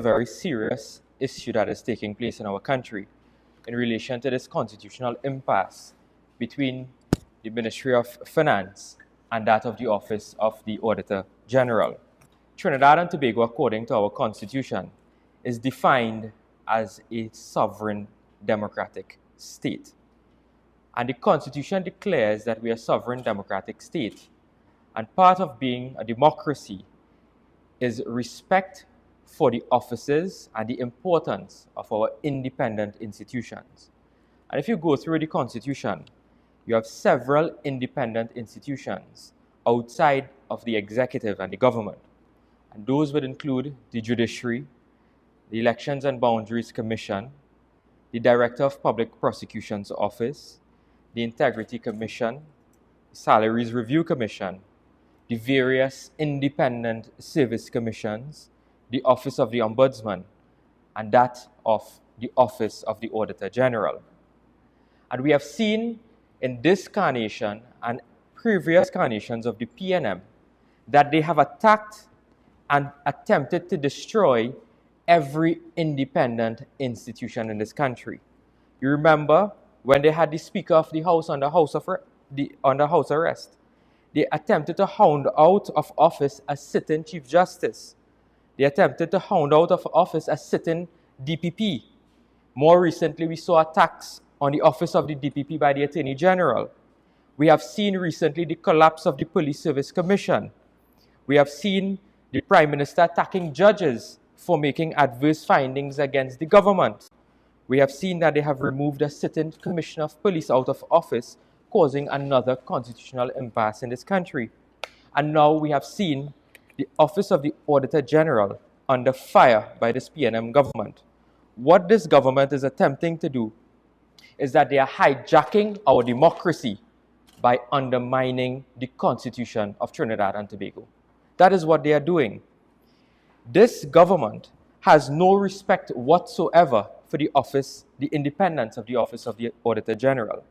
very serious issue that is taking place in our country in relation to this constitutional impasse between the Ministry of Finance and that of the Office of the Auditor General. Trinidad and Tobago, according to our Constitution, is defined as a sovereign democratic state. And the Constitution declares that we are a sovereign democratic state. And part of being a democracy is respect for the offices and the importance of our independent institutions. And if you go through the Constitution, you have several independent institutions outside of the executive and the government. And those would include the judiciary, the Elections and Boundaries Commission, the Director of Public Prosecutions Office, the Integrity Commission, the Salaries Review Commission, the various independent service commissions, the Office of the Ombudsman, and that of the Office of the Auditor General. And we have seen in this carnation and previous carnations of the PNM that they have attacked and attempted to destroy every independent institution in this country. You remember when they had the Speaker of the House under house arrest, they attempted to hound out of office a sitting Chief Justice. They attempted to hound out of office a sitting DPP. More recently, we saw attacks on the office of the DPP by the Attorney General. We have seen recently the collapse of the Police Service Commission. We have seen the Prime Minister attacking judges for making adverse findings against the government. We have seen that they have removed a sitting Commissioner of Police out of office, causing another constitutional impasse in this country. And now we have seen the Office of the Auditor General under fire by this PNM government. What this government is attempting to do is that they are hijacking our democracy by undermining the Constitution of Trinidad and Tobago. That is what they are doing. This government has no respect whatsoever for the office, the independence of the Office of the Auditor General.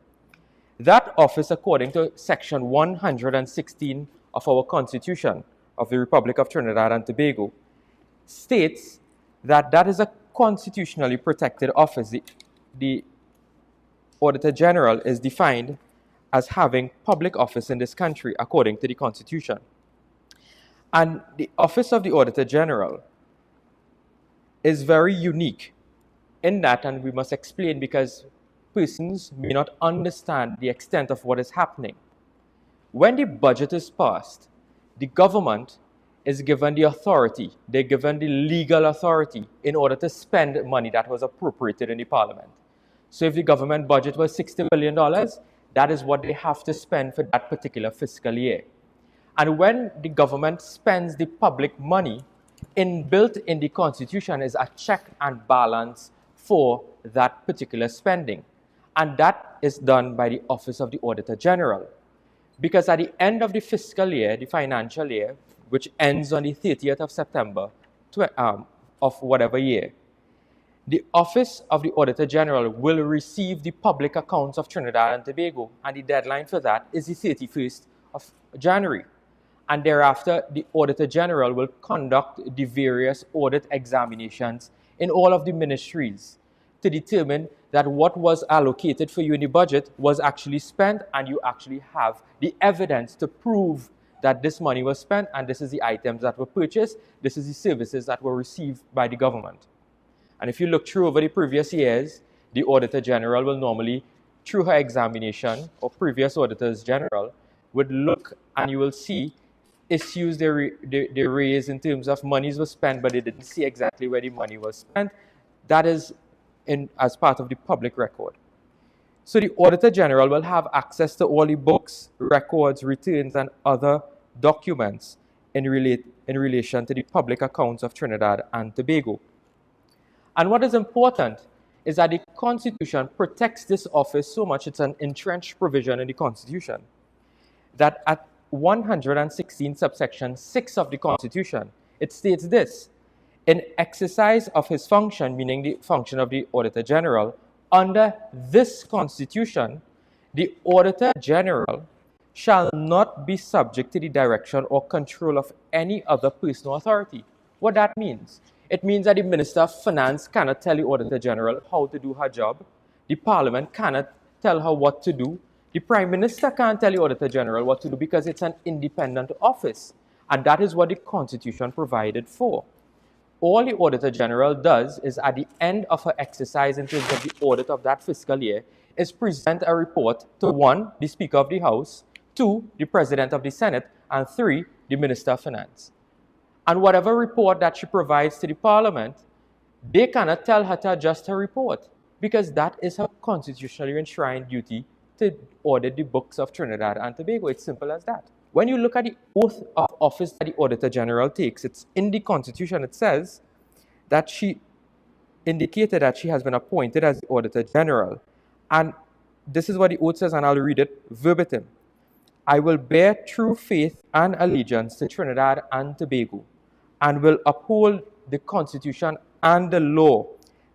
That office, according to Section 116 of our Constitution of the Republic of Trinidad and Tobago, states that that is a constitutionally protected office. The Auditor General is defined as having public office in this country, according to the Constitution. And the Office of the Auditor General is very unique in that, and we must explain because persons may not understand the extent of what is happening. When the budget is passed, the government is given the authority, they're given the legal authority in order to spend money that was appropriated in the Parliament. So if the government budget was $60 million, that is what they have to spend for that particular fiscal year. And when the government spends the public money, inbuilt in the Constitution is a check and balance for that particular spending. And that is done by the Office of the Auditor General. Because at the end of the fiscal year, the financial year, which ends on the 30th of September of whatever year, the Office of the Auditor General will receive the public accounts of Trinidad and Tobago, and the deadline for that is the 31st of January. And thereafter, the Auditor General will conduct the various audit examinations in all of the ministries to determine that what was allocated for you in the budget was actually spent, and you actually have the evidence to prove that this money was spent, and this is the items that were purchased, this is the services that were received by the government. And if you look through over the previous years, the Auditor General will normally, through her examination, or previous Auditors General, would look and you will see issues they raised in terms of monies were spent, but they didn't see exactly where the money was spent. That is as part of the public record. So the Auditor General will have access to all the books, records, returns, and other documents in relation to the public accounts of Trinidad and Tobago. And what is important is that the Constitution protects this office so much, it's an entrenched provision in the Constitution, that at 116 subsection 6 of the Constitution, it states this: in exercise of his function, meaning the function of the Auditor General, under this Constitution, the Auditor General shall not be subject to the direction or control of any other personal authority. What that means, It means that the Minister of Finance cannot tell the Auditor General how to do her job. The Parliament cannot tell her what to do. The Prime Minister can't tell the Auditor General what to do because it's an independent office. And that is what the Constitution provided for. All the Auditor General does is at the end of her exercise in terms of the audit of that fiscal year is present a report to 1, the Speaker of the House, 2, the President of the Senate, and 3, the Minister of Finance. And whatever report that she provides to the Parliament, they cannot tell her to adjust her report because that is her constitutionally enshrined duty to audit the books of Trinidad and Tobago. It's simple as that. When you look at the oath of office that the Auditor General takes, it's in the Constitution. It says that she indicated that she has been appointed as the Auditor General. And this is what the oath says, and I'll read it verbatim. I will bear true faith and allegiance to Trinidad and Tobago, and will uphold the Constitution and the law,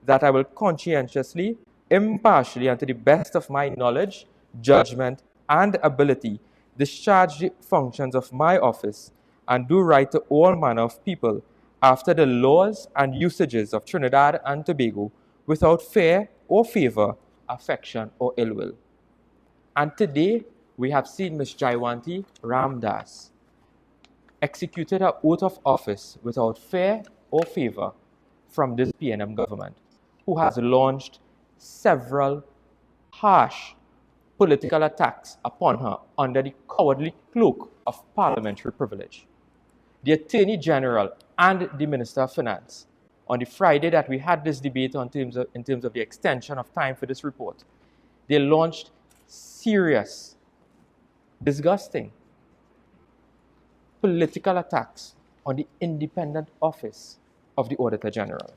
that I will conscientiously, impartially, and to the best of my knowledge, judgment, and ability, discharge the functions of my office, and do right to all manner of people, after the laws and usages of Trinidad and Tobago, without fear or favor, affection, or ill will. And today, we have seen Ms. Jaiwanti Ramdas executed her oath of office without fear or favor from this PNM government, who has launched several harsh political attacks upon her under the cowardly cloak of parliamentary privilege. The Attorney General and the Minister of Finance, on the Friday that we had this debate in terms of the extension of time for this report, they launched serious, disgusting political attacks on the independent office of the Auditor General.